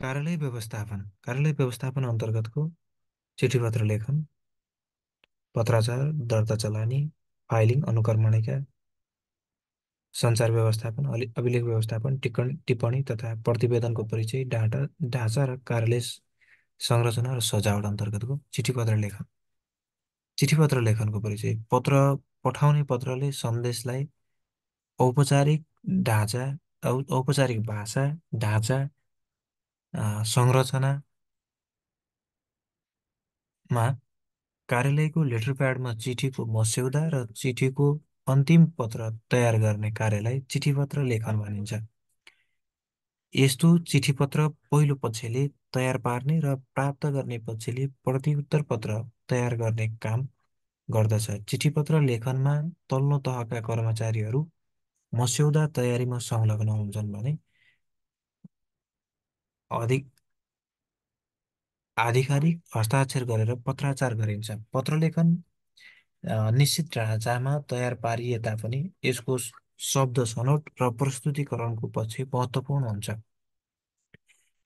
कार्यालय व्यवस्थापन अन्तर्गतको चिठीपत्र लेखन, पत्राचार, दर्ता चलानी, फाइलिङ, अनुक्रमणिका, सञ्चार व्यवस्थापन, अभिलेख व्यवस्थापन, टिप्पणी तथा प्रतिवेदनको परिचय, ढाँचा र कार्यालय संरचना र सजावट अन्तर्गतको चिठीपत्र लेखन। चिठीपत्र लेखनको परिचय: पत्र पठाउने पत्रले सन्देशलाई औपचारिक ढाँचा औपचारिक भाषा, ढाँचा, संरचनामा कार्यालयको लेटर प्याडमा चिठीको मस्यौदा र चिठीको अन्तिम पत्र तयार गर्ने कार्यलाई चिठीपत्र लेखन भनिन्छ। यस्तो चिठीपत्र पहिलो पक्षले तयार पार्ने र प्राप्त गर्ने पक्षले प्रतिउत्तर पत्र तयार गर्ने काम गर्दछ। चिठीपत्र लेखनमा तल्लो तहका कर्मचारीहरू मस्यौदा तयारीमा संलग्न हुन्छन् भने अधिक आधिकारिक हस्ताक्षर गरेर पत्राचार गरिन्छ। पत्रलेखन निश्चित ढाँचामा तयार पारिए तापनि यसको शब्द छनौट र प्रस्तुतिकरणको पक्ष महत्त्वपूर्ण हुन्छ।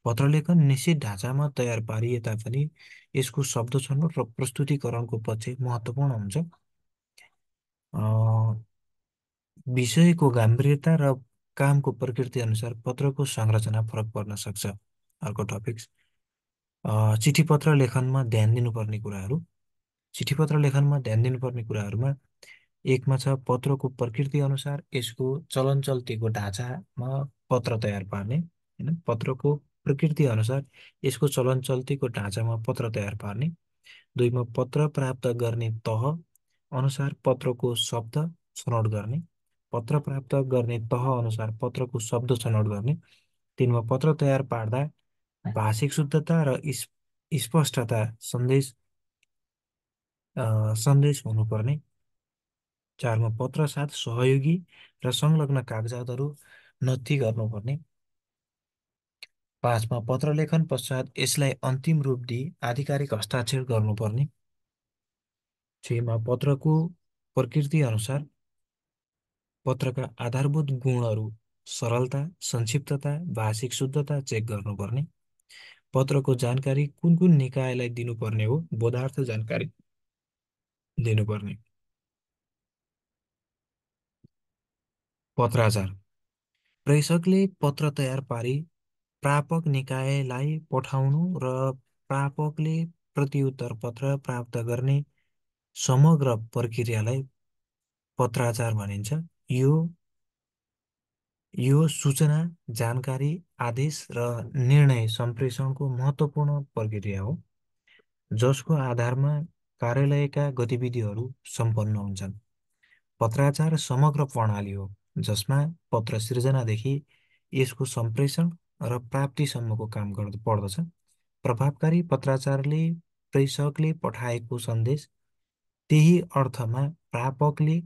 पत्रलेखन निश्चित ढाँचामा तयार पारिए तापनि यसको शब्द छनौट र प्रस्तुतिकरणको पक्ष महत्त्वपूर्ण हुन्छ। विषयको गम्भीरता र कामको प्रकृति अनुसार पत्रको संरचना फरक पर्न सक्छ। अर्को टपिक्स चिठीपत्र लेखनमा ध्यान दिनुपर्ने कुराहरू। चिठीपत्र लेखनमा ध्यान दिनुपर्ने कुराहरूमा एकमा छ पत्रको प्रकृति अनुसार यसको चलन चल्तीको ढाँचामा पत्र तयार पार्ने, हैन, पत्रको प्रकृति अनुसार यसको चलन चल्तीको ढाँचामा पत्र तयार पार्ने। दुईमा पत्र प्राप्त गर्ने तह अनुसार पत्रको शब्द छनौट गर्ने, पत्र प्राप्त गर्ने तह अनुसार पत्रको शब्द छनौट गर्ने। तीनमा पत्र तयार पार्दा भाषिक शुद्धता र स्पष्टता सन्देश हुनुपर्ने। चारमा पत्र साथ सहयोगी र संलग्न कागजातहरू नत्थी गर्नुपर्ने। पाँचमा पत्र लेखन पश्चात यसलाई अन्तिम रूप दिई आधिकारिक हस्ताक्षर गर्नुपर्ने। छमा पत्रको प्रकृति अनुसार पत्रका आधारभूत गुणहरू सरलता, संक्षिप्तता, भाषिक शुद्धता चेक गर्नुपर्ने। पत्रको जानकारी कुन कुन निकायलाई दिनुपर्ने हो, बोधार्थ जानकारी दिनुपर्ने। पत्राचार: प्रेषकले पत्र तयार पारी प्रापक निकायलाई पठाउनु र प्रापकले प्रतिउत्तर पत्र प्राप्त गर्ने समग्र प्रक्रियालाई पत्राचार भनिन्छ। यो सूचना, जानकारी, आदेश र निर्णय सम्प्रेषणको महत्त्वपूर्ण प्रक्रिया हो, जसको आधारमा कार्यालयका गतिविधिहरू सम्पन्न हुन्छन्। पत्राचार समग्र प्रणाली हो जसमा पत्र सिर्जनादेखि यसको सम्प्रेषण र प्राप्तिसम्मको काम पर्दछ। प्रभावकारी पत्राचारले प्रेषकले पठाएको सन्देश त्यही अर्थमा प्रापकले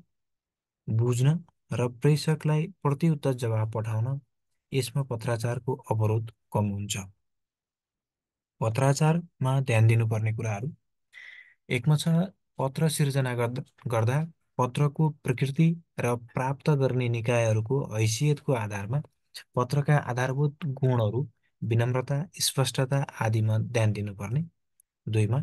बुझ्न र प्रेषकलाई प्रतिउत्तर जवाफ पठाउन यसमा पत्राचारको अवरोध कम हुन्छ। पत्राचारमा ध्यान दिनुपर्ने कुराहरू: एकमा छ पत्र सिर्जना गर्दा पत्रको प्रकृति र प्राप्त गर्ने निकायहरूको हैसियतको आधारमा पत्रका आधारभूत गुणहरू विनम्रता, स्पष्टता आदिमा ध्यान दिनुपर्ने। दुईमा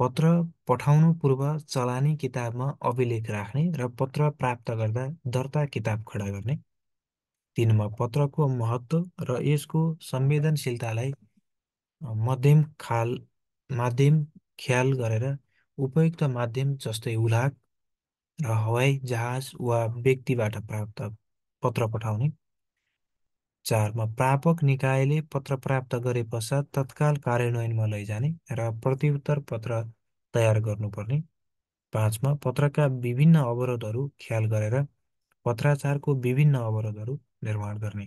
पत्र पठाउनु पूर्व चलानी किताबमा अभिलेख राख्ने र पत्र प्राप्त गर्दा दर्ता किताब खडा गर्ने। तीनमा पत्रको महत्त्व र यसको संवेदनशीलतालाई माध्यम ख्याल गरेर उपयुक्त माध्यम जस्तै उलाक र हवाई जहाज वा व्यक्तिबाट प्राप्त पत्र पठाउने। चारमा प्रापक निकायले पत्र प्राप्त गरे पश्चात तत्काल कार्यान्वयनमा लैजाने र प्रतिउत्तर पत्र तयार गर्नुपर्ने। पाँचमा पत्रका विभिन्न अवरोधहरू ख्याल गरेर पत्राचारको विभिन्न अवरोधहरू निर्माण गर्ने।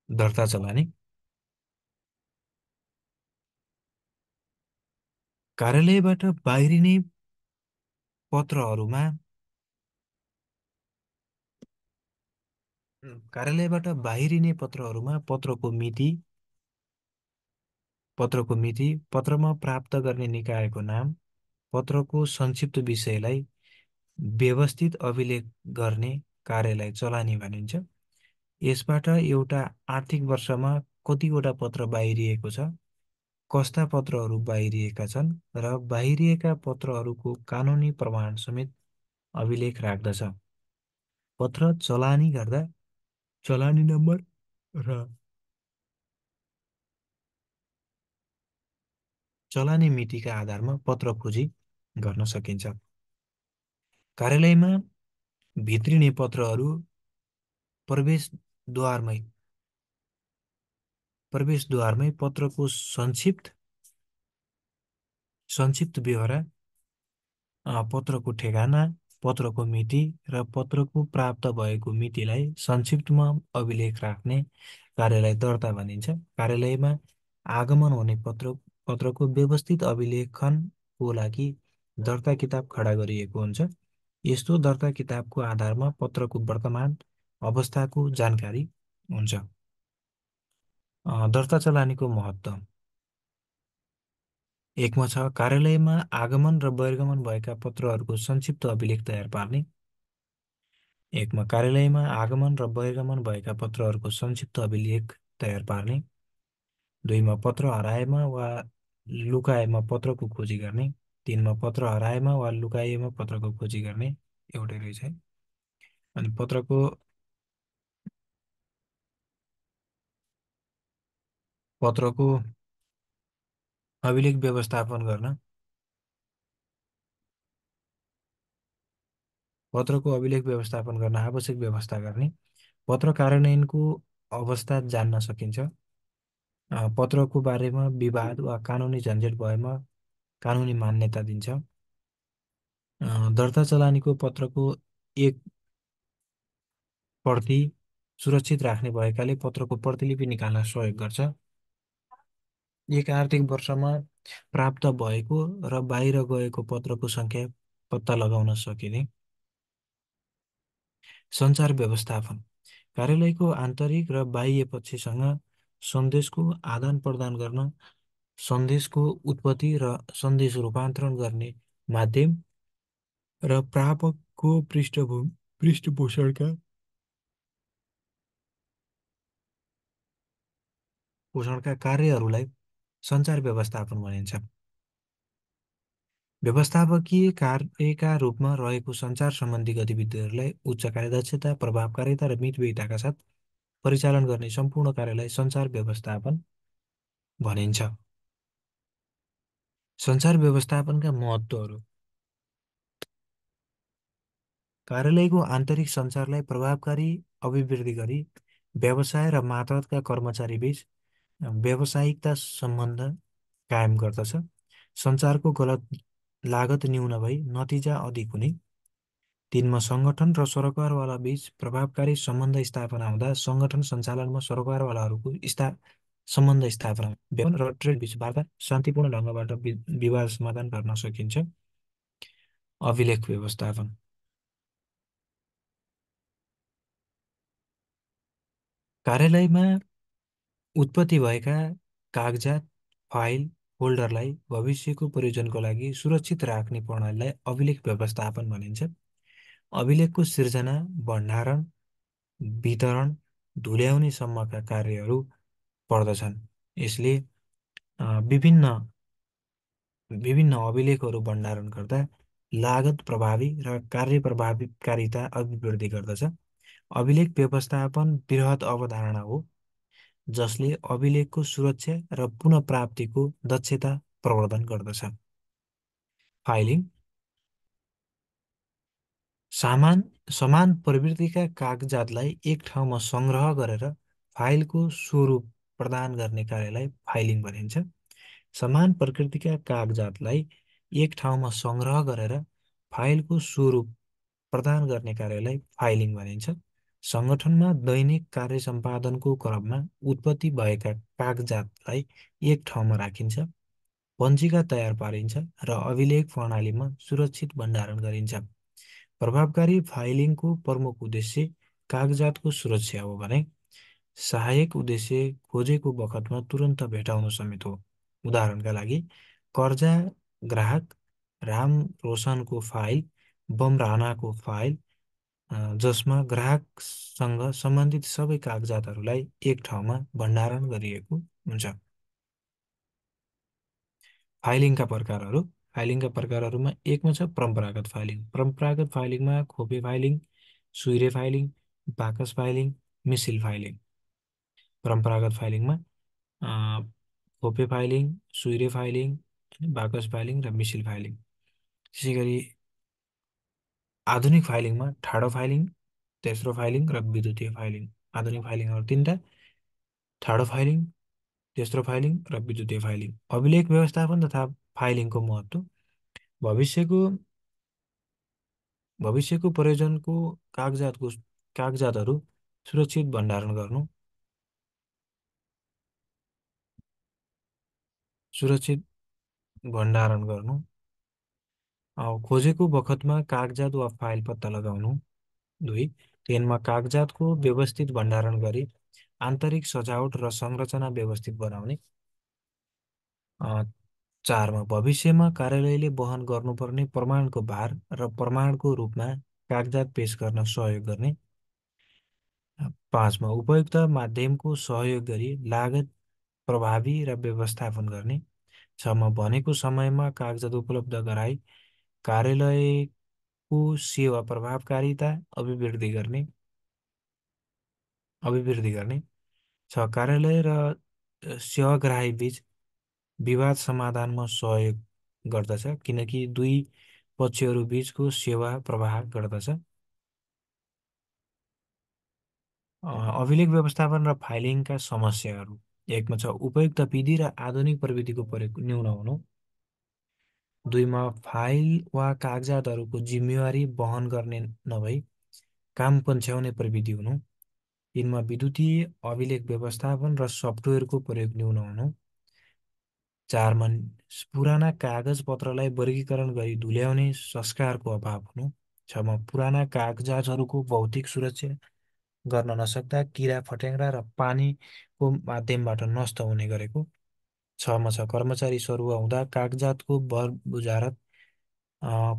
दर्ता चलानी: कार्यालयबाट बाहिरिने पत्रहरूमा पत्रको मिति, पत्रमा प्राप्त गर्ने निकायको नाम, पत्रको संक्षिप्त विषयलाई व्यवस्थित अभिलेख गर्ने कार्यलाई चलानी भनिन्छ। यसबाट एउटा आर्थिक वर्षमा कतिवटा पत्र बाहिरिएको छ, कस्ता पत्रहरू बाहिरिएका छन् र बाहिरिएका पत्रहरूको कानुनी प्रमाण समेत अभिलेख राख्दछ। पत्र चलानी गर्दा चलानी नम्बर र चलानी मितिका आधारमा पत्र खोजी गर्न सकिन्छ। कार्यालयमा भित्रिने पत्रहरू प्रवेशद्वारमै प्रवेशद्वारमै पत्रको संक्षिप्त व्यवहार, पत्रको ठेगाना, पत्रको मिति र पत्रको प्राप्त भएको मितिलाई संक्षिप्तमा अभिलेख राख्ने कार्यलाई दर्ता भनिन्छ। कार्यालयमा आगमन हुने पत्रको व्यवस्थित अभिलेखनको लागि दर्ता किताब खडा गरिएको हुन्छ। यस्तो दर्ता किताबको आधारमा पत्रको वर्तमान अवस्थाको जानकारी हुन्छ। दर्ता चलानीको महत्त्व एकमा छ, कार्यालयमा आगमन र बहिर्गमन भएका पत्रहरूको संक्षिप्त अभिलेख तयार पार्ने। एकमा कार्यालयमा आगमन र बहिर्गमन भएका पत्रहरूको संक्षिप्त अभिलेख तयार पार्ने। दुईमा पत्र हराएमा वा लुकाएमा पत्रको खोजी गर्ने। तीनमा पत्र हराएमा वा लुकाइएमा पत्रको खोजी गर्ने। एउटै रहेछ है। अनि पत्रको अभिलेख व्यवस्थापन गर्न आवश्यक व्यवस्था गर्ने। पत्र कार्यान्वयनको अवस्था जान्न सकिन्छ। पत्रको बारेमा विवाद वा कानुनी झन्झट भएमा कानुनी मान्यता दिन्छ। दर्ता चलानीको पत्रको एक प्रति सुरक्षित राख्ने भएकाले पत्रको प्रतिलिपि निकाल्न सहयोग गर्छ। एक आर्थिक वर्षमा प्राप्त भएको र बाहिर गएको पत्रको सङ्ख्या पत्ता लगाउन सकिने। सञ्चार व्यवस्थापन कार्यालयको आन्तरिक र बाह्य पक्षसँग सन्देशको आदान प्रदान गर्न, सन्देशको उत्पत्ति र सन्देश रूपान्तरण गर्ने माध्यम र प्रापकको पृष्ठपोषणका कार्यहरूलाई सञ्चार व्यवस्थापन भनिन्छ। व्यवस्थापकीय कार्यका रूपमा रहेको सञ्चार सम्बन्धी गतिविधिहरूलाई उच्च कार्यदक्षता, प्रभावकारिता र मितव्ययिताका साथ परिचालन गर्ने सम्पूर्ण कार्यलाई सञ्चार व्यवस्थापन भनिन्छ। सञ्चार व्यवस्थापनका महत्त्वहरू कार्यालयको आन्तरिक सञ्चारलाई प्रभावकारी अभिवृद्धि गरी व्यवसाय र मातहतका कर्मचारीबीच व्यावसायिकता सम्बन्ध कायम गर्दछ। सञ्चारको गलत लागत न्यून भई नतिजा अधिक हुने। तीनमा सङ्गठन र सरोकारवाला बीच प्रभावकारी सम्बन्ध स्थापना हुँदा सङ्गठन सञ्चालनमा सरोकारवालाहरूको सम्बन्ध स्थापना र ट्रेड बीचबाट शान्तिपूर्ण ढङ्गबाट विवाद समाधान गर्न सकिन्छ। अभिलेख व्यवस्थापन कार्यालयमा उत्पत्ति भएका कागजात, फाइल, फोल्डरलाई भविष्यको प्रयोजनको लागि सुरक्षित राख्ने प्रणालीलाई अभिलेख व्यवस्थापन भनिन्छ। अभिलेखको सिर्जना, भण्डारण, वितरण, धुल्याउने सम्मका कार्यहरू पर्दछन्। यसले विभिन्न अभिलेखहरू भण्डारण गर्दा लागत प्रभावी र कार्य प्रभावकारिता अभिवृद्धि गर्दछ। अभिलेख व्यवस्थापन बृहत अवधारणा हो जसले अभिलेखको सुरक्षा र पुनः प्राप्तिको दक्षता प्रवर्धन गर्दछ। फाइलिङ समान प्रवृत्तिका कागजातलाई एक ठाउँमा सङ्ग्रह गरेर फाइलको स्वरूप प्रदान गर्ने कार्यलाई फाइलिङ भनिन्छ। समान प्रकृतिका कागजातलाई एक ठाउँमा सङ्ग्रह गरेर फाइलको स्वरूप प्रदान गर्ने कार्यलाई फाइलिङ भनिन्छ। सङ्गठनमा दैनिक कार्य सम्पादनको क्रममा उत्पत्ति भएका कागजातलाई एक ठाउँमा राखिन्छ, पञ्जिका तयार पारिन्छ र अभिलेख प्रणालीमा सुरक्षित भण्डारण गरिन्छ। प्रभावकारी फाइलिङको प्रमुख उद्देश्य कागजातको सुरक्षा हो भने सहायक उद्देश्य खोजेको बखतमा तुरन्त भेटाउन समेत हो। उदाहरणका लागि, कर्जा ग्राहक राम रोशनको फाइल, बम राणाको फाइल जसमा ग्राहकसँग सम्बन्धित सबै कागजातहरूलाई एक ठाउँमा भण्डारण गरिएको हुन्छ। फाइलिङका प्रकारहरू फाइलिङका प्रकारहरूमा एकमा छ परम्परागत फाइलिङ। परम्परागत फाइलिङमा खोपे फाइलिङ, सुइरे फाइलिङ, बाकस फाइलिङ, मिसिल फाइलिङ। परम्परागत फाइलिङमा अ, खोपे फाइलिङ, सुइरे फाइलिङ, बाकस फाइलिङ र मिसिल फाइलिङ। त्यसै गरी आधुनिक फाइलिङमा ठाडो फाइलिङ, तेस्रो फाइलिङ र विद्युतीय फाइलिङ। आधुनिक फाइलिङहरू तिनवटा: ठाडो फाइलिङ, तेस्रो फाइलिङ र विद्युतीय फाइलिङ। अभिलेख व्यवस्थापन तथा फाइलिङको महत्त्व। भविष्यको भविष्यको प्रयोजनको कागजातहरू सुरक्षित भण्डारण गर्नु, सुरक्षित भण्डारण गर्नु, खोजेको बखतमा कागजात वा फाइल पत्ता लगाउनु। 2, ट्रेनमा कागजातको व्यवस्थित भण्डारण गरी आन्तरिक सजावट र संरचना व्यवस्थित बनाउने। अ, 4मा भविष्यमा कार्यालयले वहन गर्नुपर्ने प्रमाणको भार र प्रमाणको रूपमा कागजात पेश गर्न सहयोग गर्ने। 5मा उपयुक्त माध्यमको सहयोग गरी लागत प्रभावी र व्यवस्थापन गर्ने। 6मा भनेको समयमा कागजात उपलब्ध गराई कार्यालयको सेवा प्रभावकारिता अभिवृद्धि गर्ने। 6, कार्यालय र सेवाग्राही बीच विवाद समाधानमा सहयोग गर्दछ, किनकि दुई पक्षहरू बीचको सेवा प्रवाह गर्दछ। अभिलेख व्यवस्थापन र फाइलिङका समस्याहरू। एकमा छ उपयुक्त विधि र आधुनिक प्रविधिको प्रयोग न्यून हुनु। 2मा फाइल वा कागजातहरूको जिम्मेवारी वहन गर्ने नभई काम पन्छ्याउने प्रविधि हुनु। 3मा विद्युतीय अभिलेख व्यवस्थापन र सफ्टवेयरको प्रयोग न्यून हुनु। 4मा पुराना कागज पत्रलाई वर्गीकरण गरी धुल्याउने संस्कारको अभाव हुनु। 6मा पुराना कागजातहरूको भौतिक सुरक्षा गर्न नसक्दा किरा फट्याङ्ग्रा र पानीको माध्यमबाट नष्ट हुने गरेको। 6मा छ कर्मचारी सरुवा हुँदा कागजातको बुझारत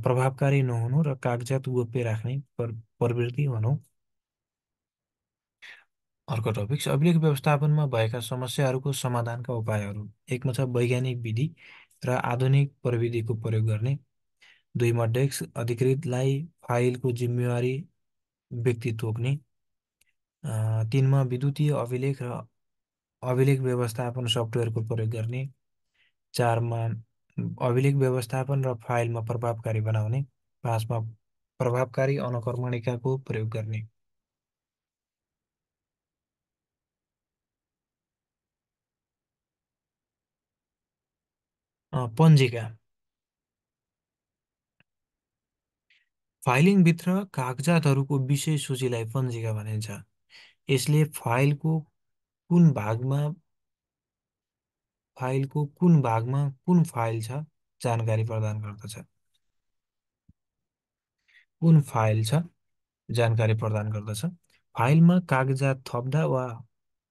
प्रभावकारी नहुनु र कागजात गोप्य राख्ने प्रवृत्ति हुनु। अर्को टपिक अभिलेख व्यवस्थापनमा भएका समस्याहरूको समाधानका उपायहरू। एकमा छ वैज्ञानिक विधि र आधुनिक प्रविधिको प्रयोग गर्ने। 2मा डेस्क अधिकृतलाई फाइलको जिम्मेवारी व्यक्ति तोक्ने। 3मा विद्युतीय अभिलेख र अभिलेख व्यवस्थापन सफ्टवेयरको प्रयोग गर्ने। 4मा अभिलेख व्यवस्थापन र फाइलमा प्रभावकारी बनाउने। 5मा प्रभावकारी अनुक्रमणिकाको प्रयोग गर्ने। पञ्जिका फाइलिङभित्र कागजातहरूको विषय सूचीलाई पञ्जिका भनिन्छ। यसले फाइलको कुन भागमा कुन फाइल छ जानकारी प्रदान गर्दछ। कुन फाइल छ जानकारी प्रदान गर्दछ। फाइलमा कागजात थप्दा वा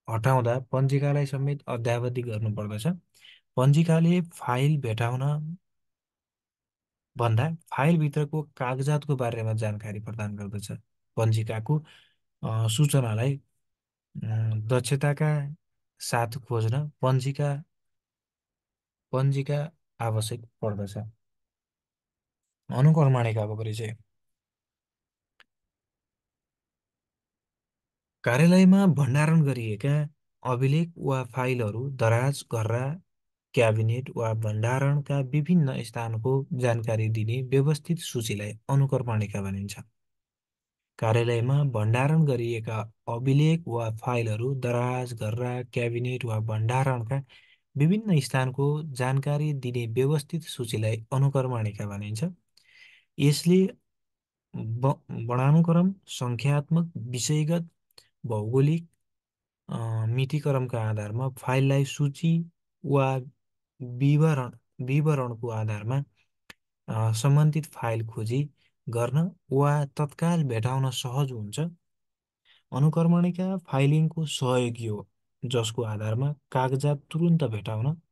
हटाउँदा पञ्जिकालाई समेत अद्यावधि गर्नुपर्दछ। पञ्जिकाले फाइल भेटाउन भन्दा फाइलभित्रको कागजातको बारेमा जानकारी प्रदान गर्दछ। पञ्जिकाको सूचनालाई दक्षताका साथ खोज्न पञ्जिका आवश्यक पर्दछ। अनुक्रमणिकाको परिचय। कार्यालयमा भण्डारण गरिएका अभिलेख वा फाइलहरू दराज, घर्रा, क्याबिनेट वा भण्डारणका विभिन्न स्थानको जानकारी दिने व्यवस्थित सूचीलाई अनुक्रमणिका भनिन्छ। कार्यालयमा भण्डारण गरिएका अभिलेख वा फाइलहरू दराज, घर्रा, क्याबिनेट वा भण्डारणका विभिन्न स्थानको जानकारी दिने व्यवस्थित सूचीलाई अनुक्रमणिका भनिन्छ। यसले वर्णानुक्रम, सङ्ख्यात्मक, विषयगत, भौगोलिक मितिक्रमका आधारमा फाइललाई सूची वा विवरण विवरणको आधारमा सम्बन्धित फाइल खोजी गर्न वा तत्काल भेटाउन सहज हुन्छ। अनुक्रमणिका फाइलिङको सहयोगी हो, जसको आधारमा कागजात तुरुन्त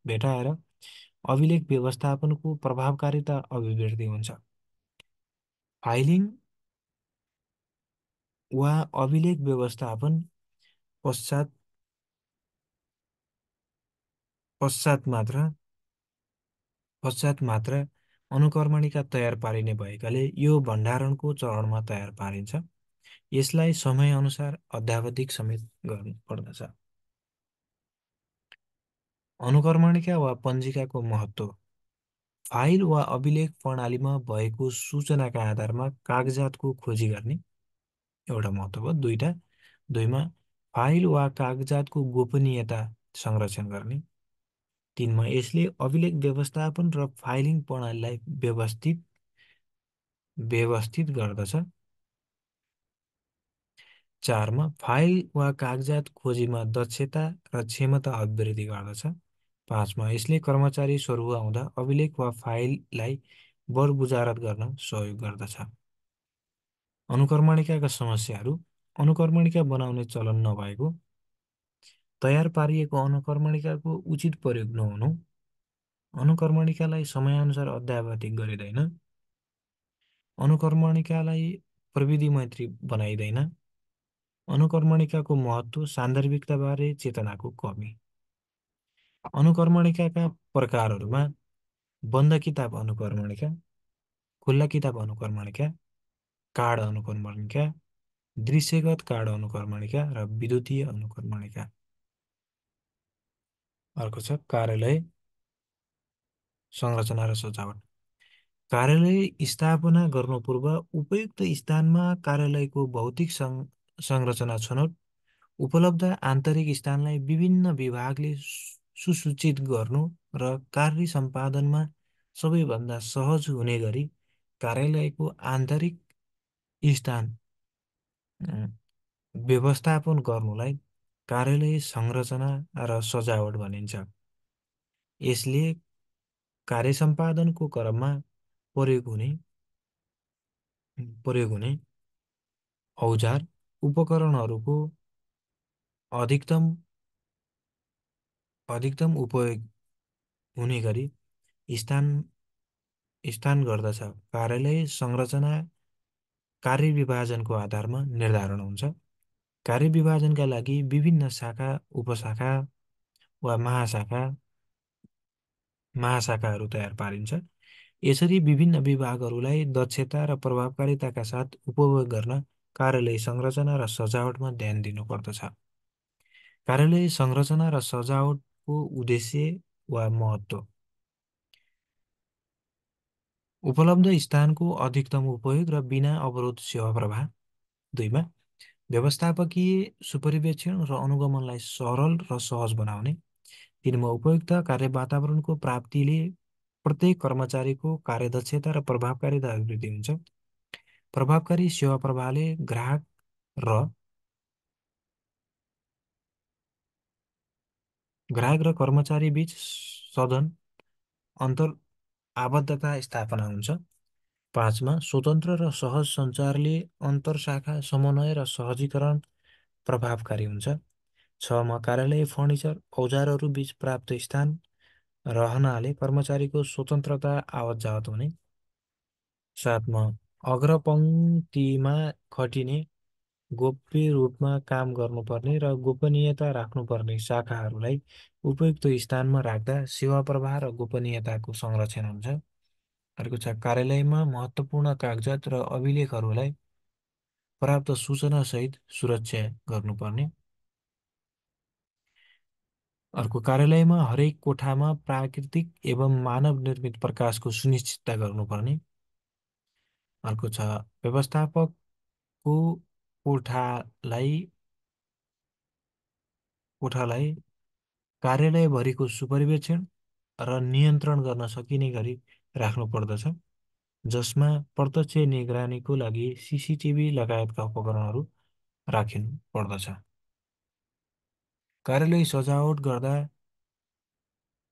भेटाएर अभिलेख व्यवस्थापनको प्रभावकारिता अभिवृद्धि हुन्छ। फाइलिङ वा अभिलेख व्यवस्थापन पश्चात पश्चात मात्र पश्चात मात्र अनुक्रमणिका तयार पारिने भएकाले यो भण्डारणको चरणमा तयार पारिन्छ। यसलाई समयअनुसार अद्यावधिक समेत गर्नु पर्दछ। अनुक्रमणिका वा पञ्जिकाको महत्त्व। फाइल वा अभिलेख प्रणालीमा भएको सूचनाका आधारमा कागजातको खोजी गर्ने एउटा महत्त्व भयो। दुईमा फाइल वा कागजातको गोपनीयता संरक्षण गर्ने। तीनमा यसले अभिलेख व्यवस्थापन र फाइलिङ प्रणालीलाई व्यवस्थित गर्दछ। चारमा फाइल वा कागजात खोजीमा दक्षता र क्षमता अभिवृद्धि गर्दछ। पाँचमा यसले कर्मचारी सरुवा हुँदा अभिलेख वा फाइललाई बरबुजारत गर्न सहयोग गर्दछ। अनुक्रमणिकाका समस्याहरू। अनुक्रमणिका बनाउने चलन नभएको, तयार पारिएको अनुक्रमणिकाको उचित प्रयोग नहुनु, अनुक्रमणिकालाई समयानुसार अद्यावधिक गरिँदैन, अनुक्रमणिकालाई प्रविधि मैत्री बनाइँदैन, अनुक्रमणिकाको महत्त्व सान्दर्भिकताबारे चेतनाको कमी। अनुक्रमणिकाका प्रकारहरूमा बन्द किताब अनुक्रमणिका, खुल्ला किताब अनुक्रमणिका, कार्ड अनुक्रमणिका, दृश्यगत कार्ड अनुक्रमणिका र विद्युतीय अनुक्रमणिका। अर्को छ कार्यालय संरचना र सजावट। कार्यालय स्थापना गर्नु पूर्व उपयुक्त स्थानमा कार्यालयको भौतिक संरचना छनौट, उपलब्ध आन्तरिक स्थानलाई विभिन्न विभागले सुसूचित गर्नु र कार्य सम्पादनमा सबैभन्दा सहज हुने गरी कार्यालयको आन्तरिक स्थान व्यवस्थापन गर्नुलाई कार्यालय संरचना र सजावट भनिन्छ। यसले कार्य सम्पादनको क्रममा प्रयोग हुने औजार उपकरणहरूको अधिकतम उपयोग हुने गरी स्थान गर्दछ। कार्यालय संरचना कार्यविभाजनको आधारमा निर्धारण हुन्छ। कार्यविभाजनका लागि विभिन्न शाखा, उपशाखा वा महाशाखाहरू तयार पारिन्छ। यसरी विभिन्न विभागहरूलाई दक्षता र प्रभावकारिताका साथ उपभोग गर्न कार्यालय संरचना र सजावटमा ध्यान दिनुपर्दछ। कार्यालय संरचना र सजावटको उद्देश्य वा महत्त्व। उपलब्ध स्थानको अधिकतम उपयोग र बिना अवरोध सेवा प्रवाह। दुईमा व्यवस्थापकीय सुपरिवेक्षण र अनुगमनलाई सरल र सहज बनाउने। तीनमा उपयुक्त कार्य वातावरणको प्राप्तिले प्रत्येक कर्मचारीको कार्यदक्षता र प्रभावकारिता अभिवृद्धि हुन्छ। प्रभावकारी सेवा प्रवाहले ग्राहक र कर्मचारी बीच सदन अन्तर आबद्धता स्थापना हुन्छ। पाँचमा स्वतन्त्र र सहज सञ्चारले अन्तरशाखा समन्वय र सहजीकरण प्रभावकारी हुन्छ। छमा कार्यालय फर्निचर औजारहरू बीच प्राप्त स्थान रहनाले कर्मचारीको स्वतन्त्रता आवत जावत हुने। साथमा अग्रपङ्क्तिमा खटिने, गोप्य रूपमा काम गर्नुपर्ने र गोपनीयता राख्नुपर्ने शाखाहरूलाई उपयुक्त स्थानमा राख्दा सेवा प्रवाह र गोपनीयताको संरक्षण हुन्छ। अर्को छ कार्यालयमा महत्त्वपूर्ण कागजात र अभिलेखहरूलाई प्राप्त सूचनासहित सुरक्षा गर्नुपर्ने। अर्को कार्यालयमा हरेक कोठामा प्राकृतिक एवं मानव निर्मित प्रकाशको सुनिश्चितता गर्नुपर्ने। अर्को छ व्यवस्थापकको कोठालाई कार्यालयभरिको सुपरिवेक्षण र नियन्त्रण गर्न सकिने गरी राख्नु पर्दछ, जसमा प्रत्यक्ष निगरानीको लागि सीसीटीभी लगायतका उपकरणहरू राखिनु पर्दछ। कार्यालय सजावट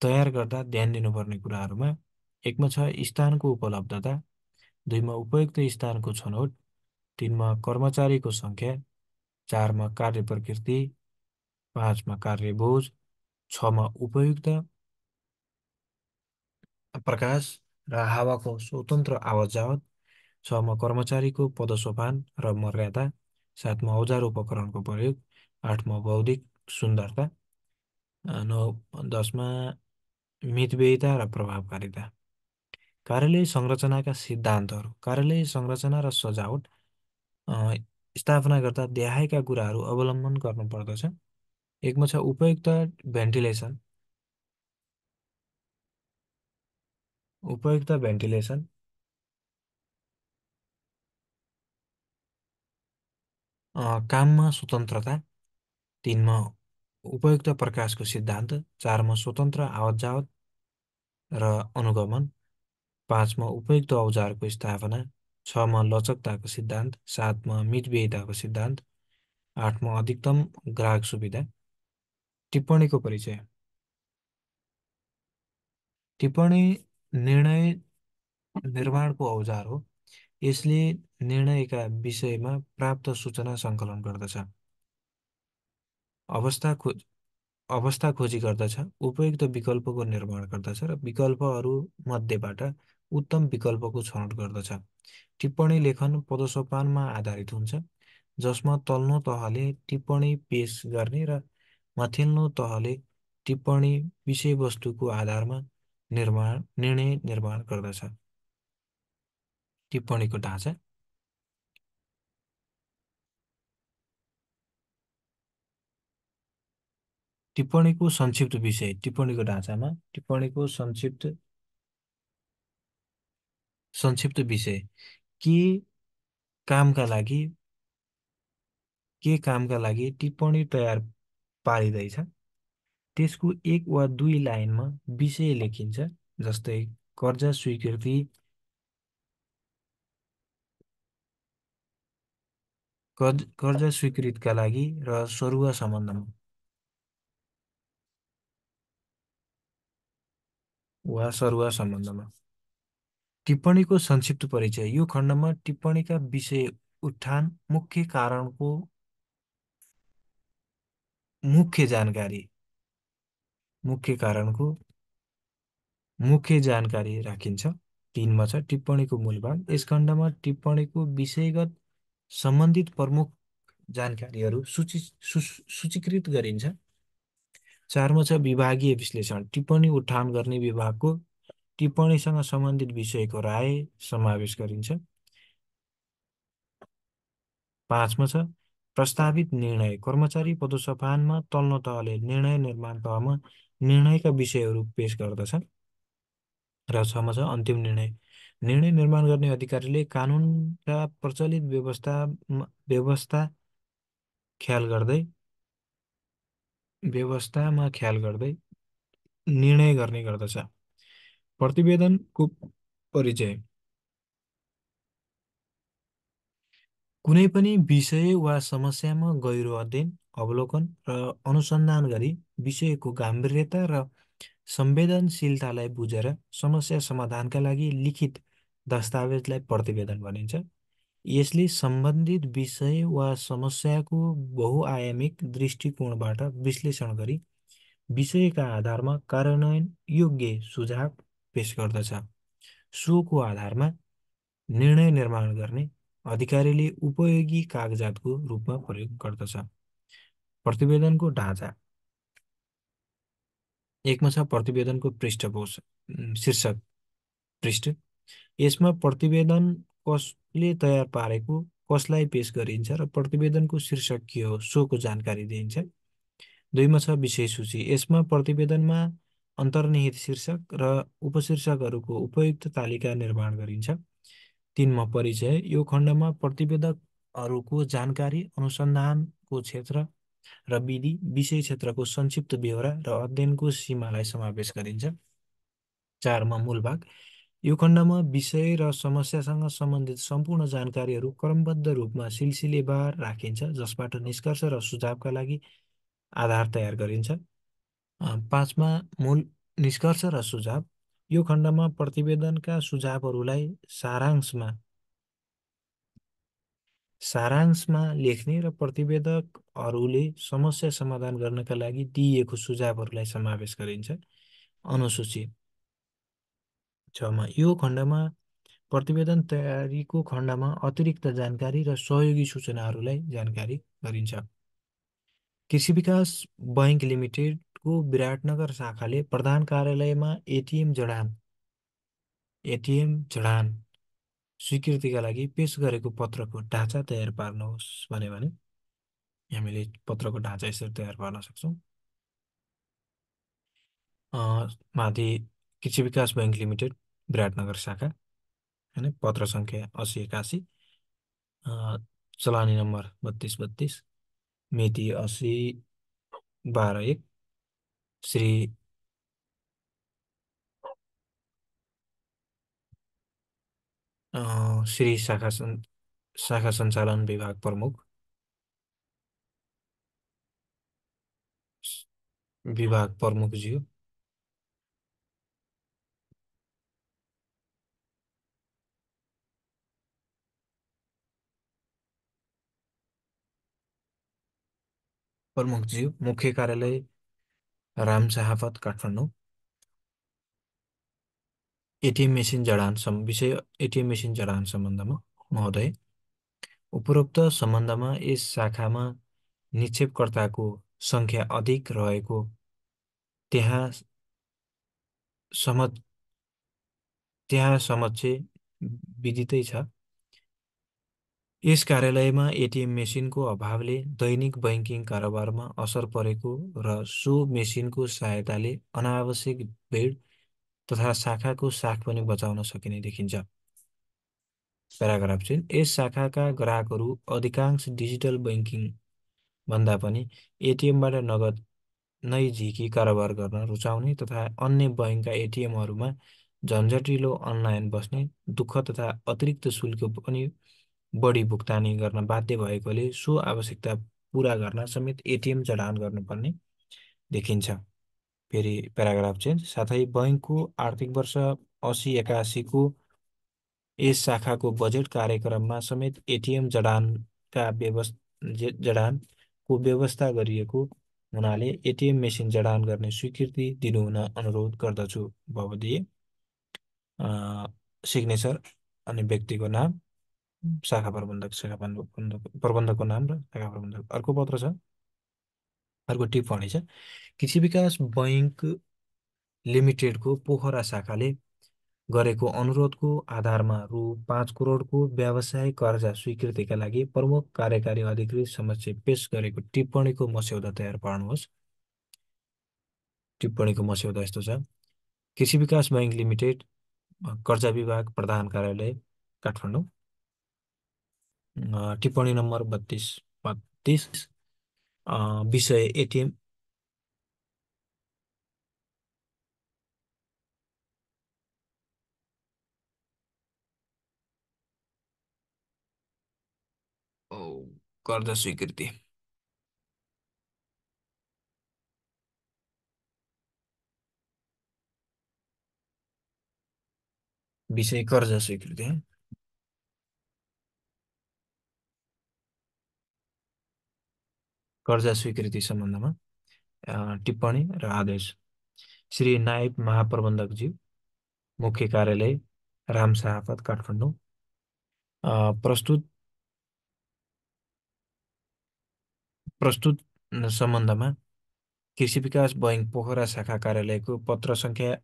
तयार गर्दा ध्यान दिनुपर्ने कुराहरूमा एकमा छ स्थानको उपलब्धता, दुईमा उपयुक्त स्थानको छनौट, तीनमा कर्मचारीको सङ्ख्या, चारमा कार्य प्रकृति, पाँचमा कार्यबोझ, छमा उपयुक्त प्रकाश र हावाको स्वतन्त्र आवत जावत, छमा कर्मचारीको पदसोपान र मर्यादा, सातमा औजार उपकरणको प्रयोग, आठमा बौद्धिक सुन्दरता, 10मा मितव्ययिता र प्रभावकारिता। कार्यालय संरचनाका सिद्धान्तहरू। कार्यालय संरचना र सजावट अ, स्थापना गर्दा देखाएका कुराहरू अवलम्बन गर्नुपर्दछ। एकमा छ उपयुक्त भेन्टिलेसन। उपयुक्त भेन्टिलेसन, काममा स्वतन्त्रता। तिनमा उपयुक्त प्रकाशको सिद्धान्त। चारमा स्वतन्त्र आवत-जावत र अनुगमन। पाँचमा उपयुक्त औजारको स्थापना। छमा लचकताको सिद्धान्त। सातमा मितव्ययिताको सिद्धान्त। आठमा अधिकतम ग्राहक सुविधा। टिप्पणीको परिचय। टिप्पणी निर्णय निर्माणको औजार हो। यसले निर्णयका विषयमा प्राप्त सूचना सङ्कलन गर्दछ। अवस्था खो अवस्था खोजी गर्दछ, उपयुक्त विकल्पको निर्माण गर्दछ र विकल्पहरू मध्येबाट उत्तम विकल्पको छनौट गर्दछ। टिप्पणी लेखन पदसोपानमा आधारित हुन्छ, जसमा तल्लो तहले टिप्पणी पेश गर्ने र माथिल्लो तहले टिप्पणी विषयवस्तुको आधारमा निर्णय निर्माण गर्दछ। टिप्पणीको ढाँचा। टिप्पणीको संक्षिप्त विषय। टिप्पणीको ढाँचामा टिप्पणीको संक्षिप्त विषय के कामका लागि टिप्पणी तयार पारिँदैछ, त्यसको एक वा दुई लाइनमा विषय लेखिन्छ। जस्तै कर्जा स्वीकृति कर्जा स्वीकृतिका लागि र सरुवा सम्बन्धमा वा सरुवा सम्बन्धमा। टिप्पणीको संक्षिप्त परिचय। यो खण्डमा टिप्पणीका विषय उठान, मुख्य जानकारी मुख्य कारणको मुख्य जानकारी राखिन्छ। तीनमा छ टिप्पणीको मूलभाग। यस खण्डमा टिप्पणीको विषयगत सम्बन्धित प्रमुख जानकारीहरू सूचीकृत गरिन्छ। चारमा छ विभागीय विश्लेषण। टिप्पणी उठान गर्ने विभागको टिप्पणीसँग सम्बन्धित विषयको राय समावेश गरिन्छ। पाँचमा छ प्रस्तावित निर्णय। कर्मचारी पदसोपानमा तल्लो तहले निर्णय निर्माण तहमा निर्णयका विषयहरू पेश गर्दछ। र छमा छ अन्तिम निर्णय। निर्णय निर्माण गर्ने अधिकारीले कानुनका प्रचलित व्यवस्था ख्याल गर्दै व्यवस्थामा ख्याल गर्दै निर्णय गर्ने गर्दछ। प्रतिवेदनको परिचय। कुनै पनि विषय वा समस्यामा गहिरो अध्ययन, अवलोकन र अनुसन्धान गरी विषयको गम्भीरता र संवेदनशीलतालाई बुझेर समस्या समाधानका लागि लिखित दस्तावेजलाई प्रतिवेदन भनिन्छ। यसले सम्बन्धित विषय वा समस्याको बहुआयामिक दृष्टिकोणबाट विश्लेषण गरी विषयका आधारमा कार्यान्वयन योग्य सुझाव पेश गर्दछ। सोको आधारमा निर्णय निर्माण गर्ने अधिकारीले उपयोगी कागजातको रूपमा प्रयोग गर्दछ। प्रतिवेदनको ढाँचा। एकमा छ प्रतिवेदनको शीर्षक पृष्ठ। यसमा प्रतिवेदन कसले तयार पारेको, कसलाई पेश गरिन्छ र प्रतिवेदनको शीर्षक के हो सोको जानकारी दिइन्छ। दुईमा छ विषय सूची। यसमा प्रतिवेदनमा अन्तर्निहित शीर्षक र उपशीर्षकहरूको उपयुक्त तालिका निर्माण गरिन्छ। तीनमा परिचय। यो खण्डमा प्रतिवेदकहरूको जानकारी, अनुसन्धानको क्षेत्र र विधि, विषय क्षेत्रको संक्षिप्त ब्यौरा र अध्ययनको सीमालाई समावेश गरिन्छ। चारमा मूलभाग। यो खण्डमा विषय र समस्यासँग सम्बन्धित सम्पूर्ण जानकारीहरू क्रमबद्ध रूपमा सिलसिलेवार राखिन्छ, जसबाट निष्कर्ष र सुझावका लागि आधार तयार गरिन्छ। पाँचमा मूल निष्कर्ष र सुझाव। यो खण्डमा प्रतिवेदनका सुझावहरूलाई सारांशमा लेख्ने र प्रतिवेदकहरूले समस्या समाधान गर्नका लागि दिइएको सुझावहरूलाई समावेश गरिन्छ। अनुसूची। छमा यो खण्डमा प्रतिवेदन तयारीको खण्डमा अतिरिक्त जानकारी र सहयोगी सूचनाहरूलाई जानकारी गरिन्छ। कृषि विकास बैङ्क लिमिटेडको विराटनगर शाखाले प्रधान कार्यालयमा एटिएम जडान स्वीकृतिका लागि पेश गरेको पत्रको ढाँचा तयार पार्नुहोस् भने हामीले पत्रको ढाँचा यसरी तयार पार्न सक्छौँ। माथि कृषि विकास बैङ्क लिमिटेड विराटनगर शाखा, होइन, पत्र सङ्ख्या 8081, चलानी नम्बर 3232, मिति 80/12/1, श्री श्री शाखा सञ्चालन विभाग प्रमुख, विभाग प्रमुखज्यू, मुख्य कार्यालय रामसहाफत, काठमाडौँ। विषय एटिएम मेसिन जडान सम्बन्धमा महोदय, उपरोक्त सम्बन्धमा यस शाखामा निक्षेपकर्ताको सङ्ख्या अधिक रहेको त्यहाँ समझ त्यहाँ समक्ष विदितै छ। यस कार्यालयमा एटिएम मेसिनको अभावले दैनिक बैङ्किङ कारोबारमा असर परेको र सो मेसिनको सहायताले अनावश्यक भिड तथा शाखाको साख पनि बचाउन सकिने देखिन्छ। प्याराग्राफ चाहिँ, यस शाखाका ग्राहकहरू अधिकांश डिजिटल बैङ्किङ भन्दा पनि एटिएमबाट नगद नै झिकी कारोबार गर्न रुचाउने तथा अन्य बैङ्कका एटिएमहरूमा झन्झटिलो अनलाइन बस्ने दुःख तथा अतिरिक्त शुल्क पनि बढी भुक्तानी गर्न बाध्य भएकोले सो आवश्यकता पुरा गर्न समेत एटिएम जडान गर्नुपर्ने देखिन्छ। फेरि प्याराग्राफ चेन्ज, साथै बैङ्कको आर्थिक वर्ष 8081को यस शाखाको बजेट कार्यक्रममा समेत एटिएम जडानको व्यवस्था गरिएको हुनाले एटिएम मेसिन जडान गर्ने स्वीकृति दिनुहुन अनुरोध गर्दछु। भवदीय सिग्नेचर अनि व्यक्तिको नाम, प्रबन्धकको नाम र शाखा प्रबन्धक। अर्को टिप्पणी छ, कृषि विकास बैङ्क लिमिटेडको पोखरा शाखाले गरेको अनुरोधको आधारमा रु 5 करोडको व्यवसाय कर्जा स्वीकृतिका लागि प्रमुख कार्यकारी अधिकृत समक्ष पेश गरेको टिप्पणीको मस्यौदा तयार पार्नुहोस्। टिप्पणीको मस्यौदा यस्तो छ, कृषि विकास बैङ्क लिमिटेड, कर्जा विभाग, प्रधान कार्यालय, काठमाडौँ। टिप्पणी नम्बर 3232, विषय एटिएम कर्जा स्वीकृति। विषय कर्जा स्वीकृति, कर्जा स्वीकृति सम्बन्धमा टिप्पणी र आदेश। श्री नायब महाप्रबन्धकज्यू, मुख्य कार्यालय रामसहाफत, काठमाडौँ। प्रस्तुत सम्बन्धमा कृषि विकास बैङ्क पोखरा शाखा कार्यालयको पत्र सङ्ख्या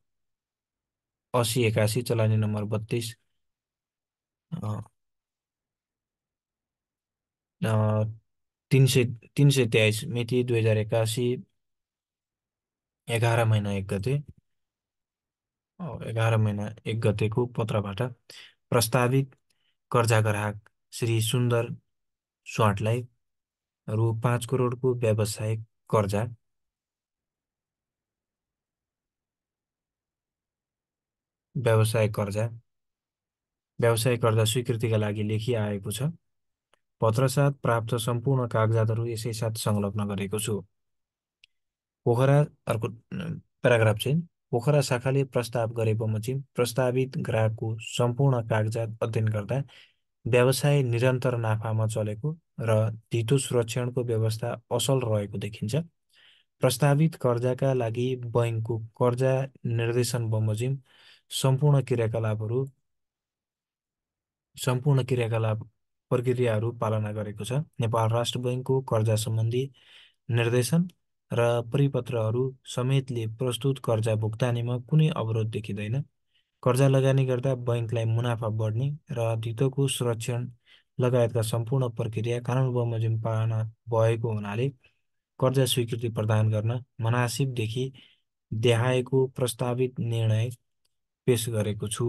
8081, चलानी नम्बर 32, 323, मिति 2081, 11 महिना 1 गते 11 महिना 1 गतेको पत्रबाट प्रस्तावित कर्जा ग्राहक श्री सुन्दर स्वाटलाई रु 5 करोडको कर्जा व्यवसाय कर्जा स्वीकृतिका लागि लेखिआएको छ। पत्रसाथ प्राप्त सम्पूर्ण कागजातहरू यसै साथ संलग्न गरेको छु। पोखरा, अर्को प्याराग्राफ चाहिँ, पोखरा शाखाले प्रस्ताव गरे बमोजिम प्रस्तावित ग्राहकको सम्पूर्ण कागजात अध्ययन गर्दा व्यवसाय निरन्तर नाफामा चलेको र धितो सुरक्षणको व्यवस्था असल रहेको देखिन्छ। प्रस्तावित कर्जाका लागि बैङ्कको कर्जा निर्देशन बमोजिम सम्पूर्ण क्रियाकलापहरू सम्पूर्ण क्रियाकलाप प्रक्रियाहरू पालना गरेको छ। नेपाल राष्ट्र बैङ्कको कर्जा सम्बन्धी निर्देशन र परिपत्रहरू समेतले प्रस्तुत कर्जा भुक्तानीमा कुनै अवरोध देखिँदैन। कर्जा लगानी गर्दा बैङ्कलाई मुनाफा बढ्ने र धितोको सुरक्षण लगायतका सम्पूर्ण प्रक्रिया कानुन बमोजिम पालना भएको हुनाले कर्जा स्वीकृति प्रदान गर्न मनासिबदेखि देखाएको प्रस्तावित निर्णय पेश गरेको छु।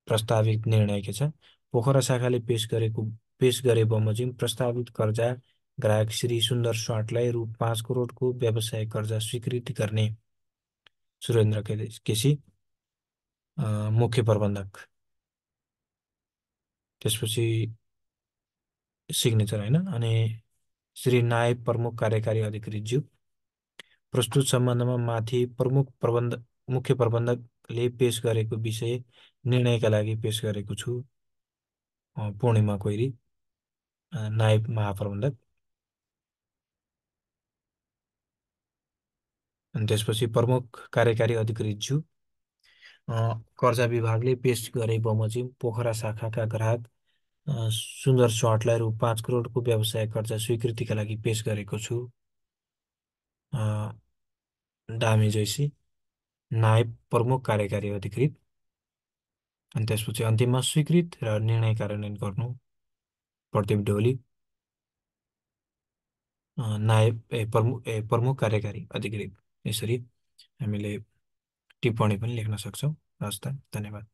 प्रस्तावित निर्णय के छ? पोखरा शाखाले पेश गरे बमोजिम प्रस्तावित कर्जा ग्राहक श्री सुन्दर स्वाटलाई रु 5 करोडको व्यवसायिक कर्जा स्वीकृति गर्ने। सुरेन्द्र केसी, मुख्य प्रबन्धक। त्यसपछि सिग्नेचर होइन। अनि श्री नायब प्रमुख कार्यकारी अधिकृतज्यू, प्रस्तुत सम्बन्धमा माथि मुख्य प्रबन्धकले पेश गरेको विषय निर्णयका लागि पेश गरेको छु। पूर्णिमा कोइरी, नायब महाप्रबन्धक। अनि त्यसपछि प्रमुख कार्यकारी अधिकृतज्यू, कर्जा विभागले पेश गरे बमोजिम पोखरा शाखाका ग्राहक सुन्दर स्वाटलाई रु 5 करोडको व्यवसाय कर्जा स्वीकृतिका लागि पेश गरेको छु। डामी जैसी, नायब प्रमुख कार्यकारी अधिकृत। अनि त्यसपछि अन्तिममा स्वीकृत र निर्णय कार्यान्वयन गर्नु प्रदीप ढोली, प्रमुख कार्यकारी अधिकृत। यसरी हामीले टिप्पणी पनि लेख्न सक्छौँ। हस् त, धन्यवाद।